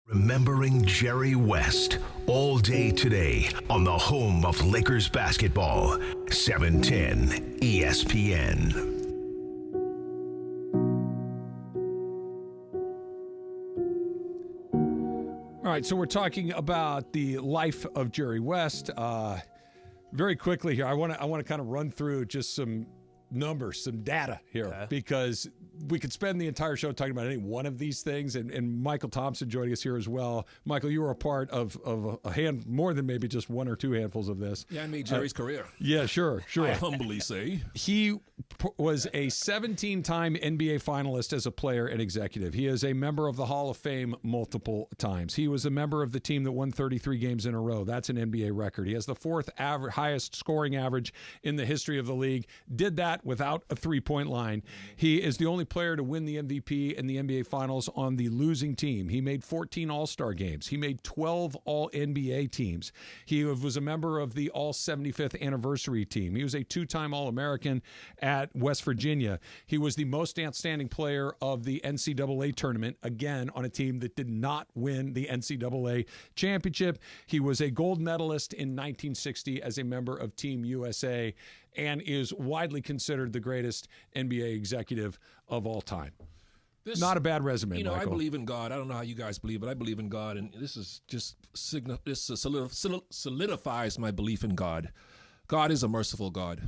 Remembering Jerry West all day today on the home of Lakers basketball, 710 ESPN. All right, so we're talking about the life of Jerry West. Very quickly here, I want to kind of run through just some numbers, some data here, because we could spend the entire show talking about any one of these things. And Mychal Thompson joining us here as well. Mychal, you were a part of a hand, more than maybe just one or two handfuls of this. Yeah, I made Jerry's career. Yeah, sure. I humbly say. He was a 17-time NBA finalist as a player and executive. He is a member of the Hall of Fame multiple times. He was a member of the team that won 33 games in a row. That's an NBA record. He has the fourth highest scoring average in the history of the league. Did that without a three-point line. He is the only player to win the MVP in the NBA Finals on the losing team. He made 14 All-Star games. He made 12 All-NBA teams. He was a member of the All-75th anniversary team. He was a two-time All-American at West Virginia. He was the most outstanding player of the NCAA tournament, again, on a team that did not win the NCAA championship. He was a gold medalist in 1960 as a member of Team USA and is widely considered the greatest NBA executive of all time. Not a bad resume, Mychal. I believe in God. I don't know how you guys believe, but I believe in God, and this is just solidifies my belief in God. God is a merciful God.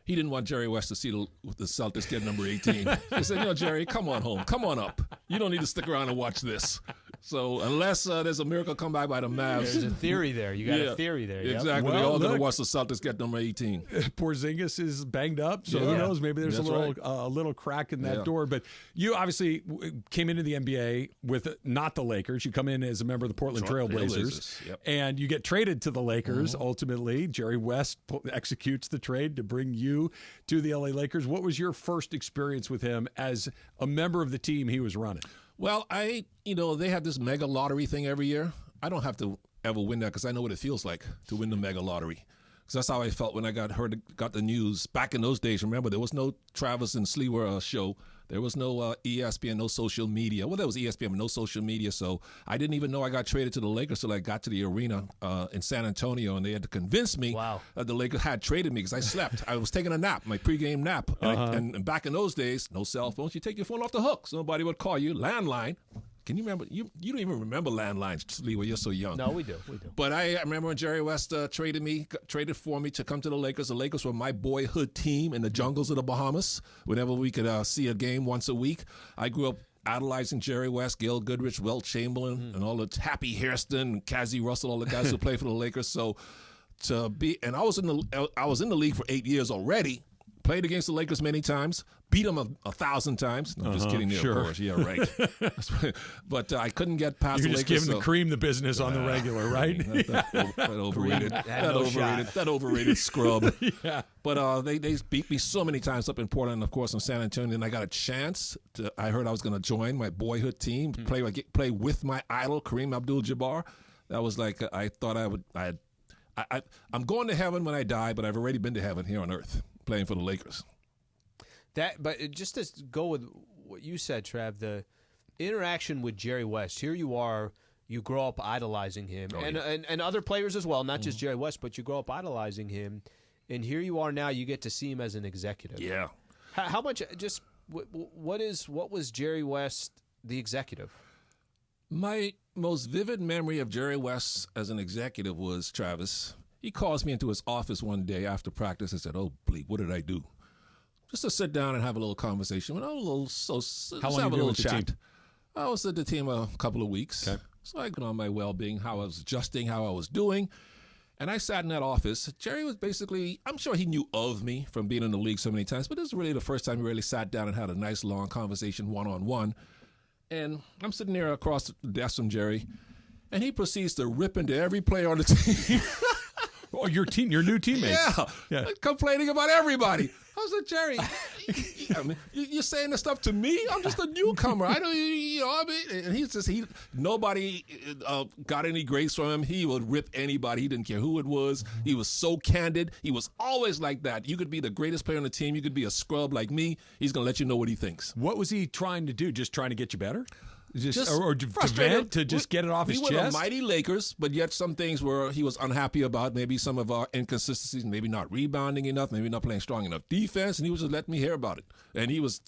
He didn't want Jerry West to see the Celtics get number 18. He said, Jerry, come on home. Come on up. You don't need to stick around and watch this. So unless there's a miracle come by the Mavs. There's a theory there. You got a theory there. Yep. Exactly. They're all going to watch the Celtics get number 18. Porzingis is banged up, so who knows? Maybe there's a little crack in that door. But you obviously came into the NBA with not the Lakers. You come in as a member of the Portland Trailblazers. Yep. And you get traded to the Lakers ultimately. Jerry West executes the trade to bring you to the LA Lakers. What was your first experience with him as a member of the team he was running? Well, they have this mega lottery thing every year. I don't have to ever win that because I know what it feels like to win the mega lottery. Because that's how I felt when I got the news. Back in those days, remember, there was no Travis and Sliwa show. There was no ESPN, no social media. Well, there was ESPN, but no social media. So I didn't even know I got traded to the Lakers till I got to the arena in San Antonio, and they had to convince me that the Lakers had traded me because I slept. I was taking a nap, my pregame nap. And back in those days, no cell phones. You take your phone off the hook. So nobody would call you. Landline. Can you remember? You don't even remember landlines, Sliwa. You're so young. No, we do. But I remember when Jerry West traded for me to come to the Lakers. The Lakers were my boyhood team in the jungles of the Bahamas. Whenever we could see a game once a week, I grew up idolizing Jerry West, Gail Goodrich, Wilt Chamberlain, and all the Happy Hairston, Cassie Russell, all the guys who played for the Lakers. So I was in the league for 8 years already. Played against the Lakers many times, beat them 1,000 times. No, I'm just kidding there, of course. Yeah, right. But I couldn't get past the Lakers. You're just giving the cream the business on the regular, right? That overrated. That overrated scrub. Yeah. But they beat me so many times up in Portland, of course, in San Antonio. And I got a chance. I heard I was going to join my boyhood team, play with my idol, Kareem Abdul-Jabbar. That was like I thought I would. I'm going to heaven when I die, but I've already been to heaven here on earth, playing for the Lakers. But just to go with what you said, Trav, the interaction with Jerry West. Here you are, you grow up idolizing him, and other players as well, not just Jerry West, but you grow up idolizing him, and here you are now. You get to see him as an executive. Yeah. How much? Just what was Jerry West the executive? My most vivid memory of Jerry West as an executive was Travis. He calls me into his office one day after practice and said, "Oh, bleep, what did I do?" Just to sit down and have a little conversation. How long have you been with the team? I was at the team a couple of weeks. Okay. So I got on my well-being, how I was adjusting, how I was doing. And I sat in that office. Jerry was basically, I'm sure he knew of me from being in the league so many times, but this is really the first time he really sat down and had a nice long conversation one-on-one. And I'm sitting there across the desk from Jerry, and he proceeds to rip into every player on the team. Oh, your new teammates. Yeah. Complaining about everybody. I was like, Jerry, you're saying this stuff to me? I'm just a newcomer. I don't, and he's just, nobody got any grace from him. He would rip anybody. He didn't care who it was. He was so candid. He was always like that. You could be the greatest player on the team. You could be a scrub like me. He's going to let you know what he thinks. What was he trying to do? Just trying to get you better? or to frustrated. vent, to just get it off his We were chest. the mighty Lakers, but yet some things were he was unhappy about. Maybe some of our inconsistencies, maybe not rebounding enough, maybe not playing strong enough defense, and he was just letting me hear about it. And he was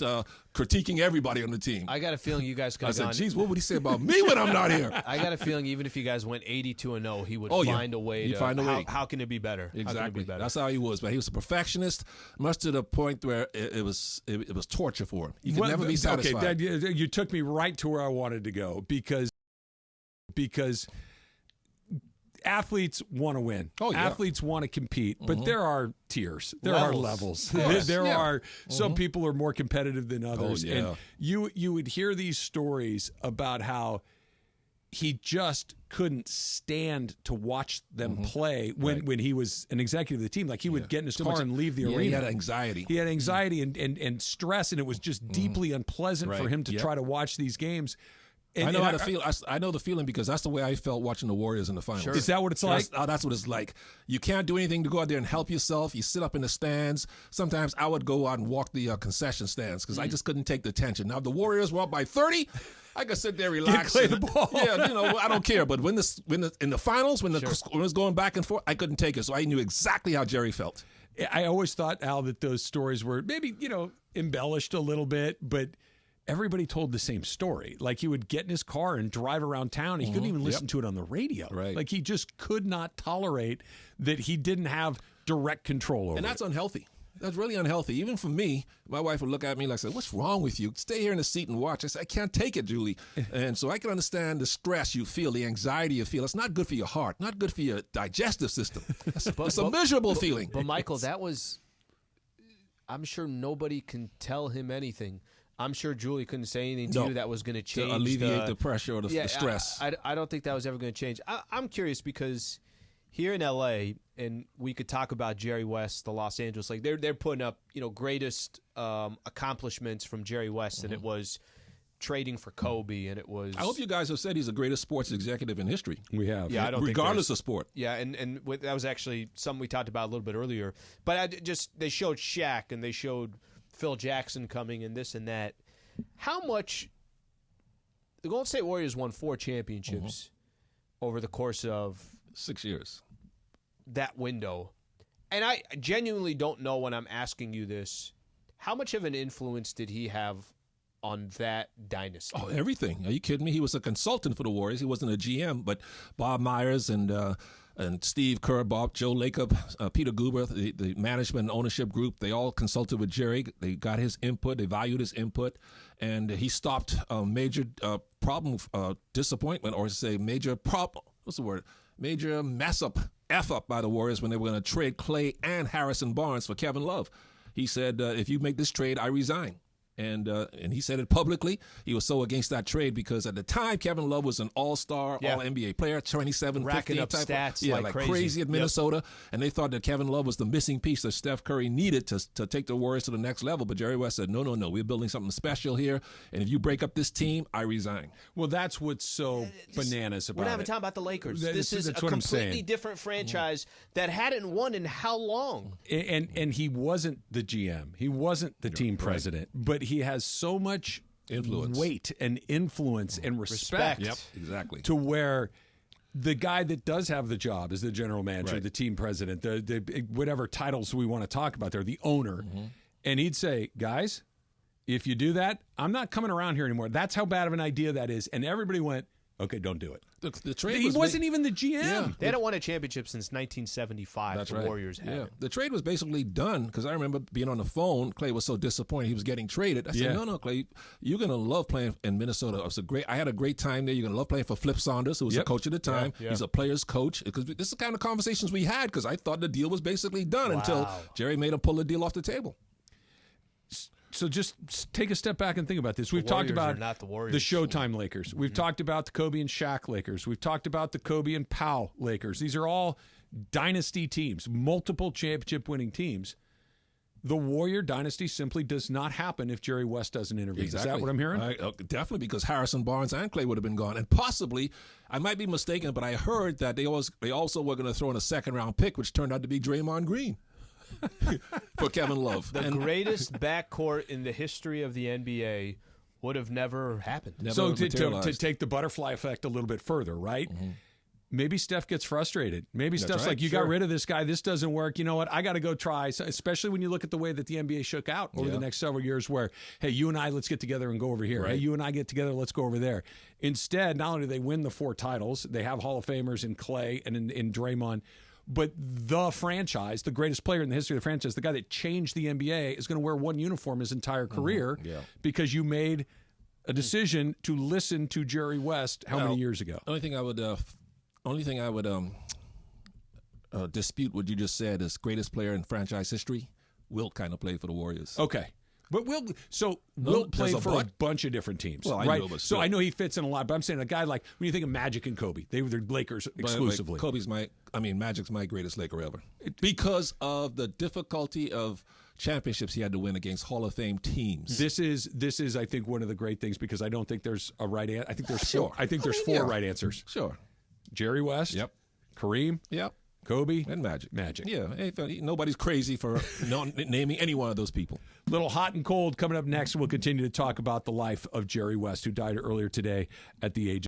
critiquing everybody on the team. I got a feeling you guys could I have said, gone. geez, what would he say about me when I'm not here? I got a feeling even if you guys went 82-0, he would Oh, yeah. find a way. He'd find a way. How can it be better? How can it Exactly. be better? That's how he was. But he was a perfectionist, much to the point where it was torture for him. He could never be satisfied. Okay, you took me right to where I wanted to go because athletes want to win. Oh, yeah. Athletes want to compete, but there are tiers. There are levels. Yes. There Yeah. are some people are more competitive than others. yeah. And you would hear these stories about how he just couldn't stand to watch them play when he was an executive of the team. Like he would get in his car and leave the arena. He had anxiety. He had anxiety and stress, and it was just deeply unpleasant for Right. him to Yep. try to watch these games. And, I know how to feel. I know the feeling because that's the way I felt watching the Warriors in the finals. Is that what it's like? That's what it's like. You can't do anything to go out there and help yourself. You sit up in the stands. Sometimes I would go out and walk the concession stands because I just couldn't take the tension. Now, if the Warriors were up by 30, I could sit there, relax. Play the ball. Yeah, I don't care. But in the finals, when it was going back and forth, I couldn't take it. So I knew exactly how Jerry felt. I always thought, Al, that those stories were maybe, embellished a little bit, but everybody told the same story. Like he would get in his car and drive around town. He couldn't even listen to it on the radio. Right. Like he just could not tolerate that he didn't have direct control over And that's it. unhealthy. That's really unhealthy. Even for me, my wife would look at me like, say, what's wrong with you? Stay here in the seat and watch. I said, I can't take it, Julie. And so I can understand the stress you feel, the anxiety you feel. It's not good for your heart, not good for your digestive system. It's a miserable feeling. But Michael, that was. I'm sure nobody can tell him anything. I'm sure Julie couldn't say anything to you that was going to change. To alleviate the pressure or the stress. I don't think that was ever going to change. I'm curious because here in L.A., and we could talk about Jerry West, the Los Angeles Lakers. They're putting up greatest accomplishments from Jerry West, and it was trading for Kobe, and it was. I hope you guys have said he's the greatest sports executive in history. We have. Yeah, I don't regardless think of sport. Yeah, and that was actually something we talked about a little bit earlier. But they showed Shaq and they showed Phil Jackson coming and this and that. How much the Golden State Warriors won 4 championships over the course of 6 years. That window. And I genuinely don't know when I'm asking you this. How much of an influence did he have on that dynasty? Oh, everything. Are you kidding me? He was a consultant for the Warriors. He wasn't a GM, but Bob Myers and Steve Kerr, Joe Lacob, Peter Guber, the management and ownership group, they all consulted with Jerry. They got his input. They valued his input. And he stopped a major disappointment, or say major problem. What's the word? Major F up by the Warriors when they were going to trade Clay and Harrison Barnes for Kevin Love. He said, if you make this trade, I resign. And he said it publicly. He was so against that trade because at the time, Kevin Love was an all-star, all-NBA player, 27, racking 15 up type stats of, like crazy at Minnesota. And they thought that Kevin Love was the missing piece that Steph Curry needed to take the Warriors to the next level. But Jerry West said, no, we're building something special here. And if you break up this team, I resign. Well, that's what's so bananas about it. We're not even talking about the Lakers. This is a what I'm completely saying. different franchise that hadn't won in how long? And he wasn't the GM. He wasn't the team president. But he has so much influence, weight and influence and respect. Yep, exactly. To where the guy that does have the job is the general manager, the team president, the whatever titles we want to talk about there, the owner. And he'd say, guys, if you do that, I'm not coming around here anymore. That's how bad of an idea that is. And everybody went, okay, don't do it. The trade he wasn't even the GM. Yeah. They hadn't won a championship since 1975. That's the right. Warriors had. Yeah. The trade was basically done because I remember being on the phone. Clay was so disappointed he was getting traded. I said, no, Clay, you're going to love playing in Minnesota. I had a great time there. You're going to love playing for Flip Saunders, who was the coach at the time. He's a player's coach. Because this is the kind of conversations we had because I thought the deal was basically done until Jerry made him pull the deal off the table. So just take a step back and think about this. We've talked about not the Warriors. The Showtime Lakers. We've talked about the Kobe and Shaq Lakers. We've talked about the Kobe and Powell Lakers. These are all dynasty teams, multiple championship-winning teams. The Warrior dynasty simply does not happen if Jerry West doesn't intervene. Exactly. Is that what I'm hearing? Definitely, because Harrison Barnes and Clay would have been gone. And possibly, I might be mistaken, but I heard that they also were going to throw in a second-round pick, which turned out to be Draymond Green. For Kevin Love. The greatest backcourt in the history of the NBA would have never happened. So to take the butterfly effect a little bit further, right? Mm-hmm. Maybe Steph gets frustrated. Maybe Steph's right, like, you got rid of this guy. This doesn't work. You know what? I got to go try. So, especially when you look at the way that the NBA shook out over the next several years where, hey, you and I, let's get together and go over here. Right. Hey, you and I get together, let's go over there. Instead, not only do they win the 4 titles, they have Hall of Famers in Clay and in Draymond, but the franchise, the greatest player in the history of the franchise, the guy that changed the NBA, is going to wear one uniform his entire career because you made a decision to listen to Jerry West many years ago? The only thing I would dispute what you just said is greatest player in franchise history. Wilt kind of played for the Warriors. Okay. But Wilt played for a bunch of different teams, well, right? Know, so I know he fits in a lot, but I'm saying a guy like, when you think of Magic and Kobe, they were the Lakers exclusively. Magic's my greatest Laker ever. Because of the difficulty of championships he had to win against Hall of Fame teams. This is I think one of the great things, because I don't think there's a right answer. I think there's four. I think there's four right answers. Sure. Jerry West. Yep. Kareem. Yep. Kobe. And Magic. Yeah. Nobody's crazy for naming any one of those people. Little hot and cold coming up next. We'll continue to talk about the life of Jerry West, who died earlier today at the age of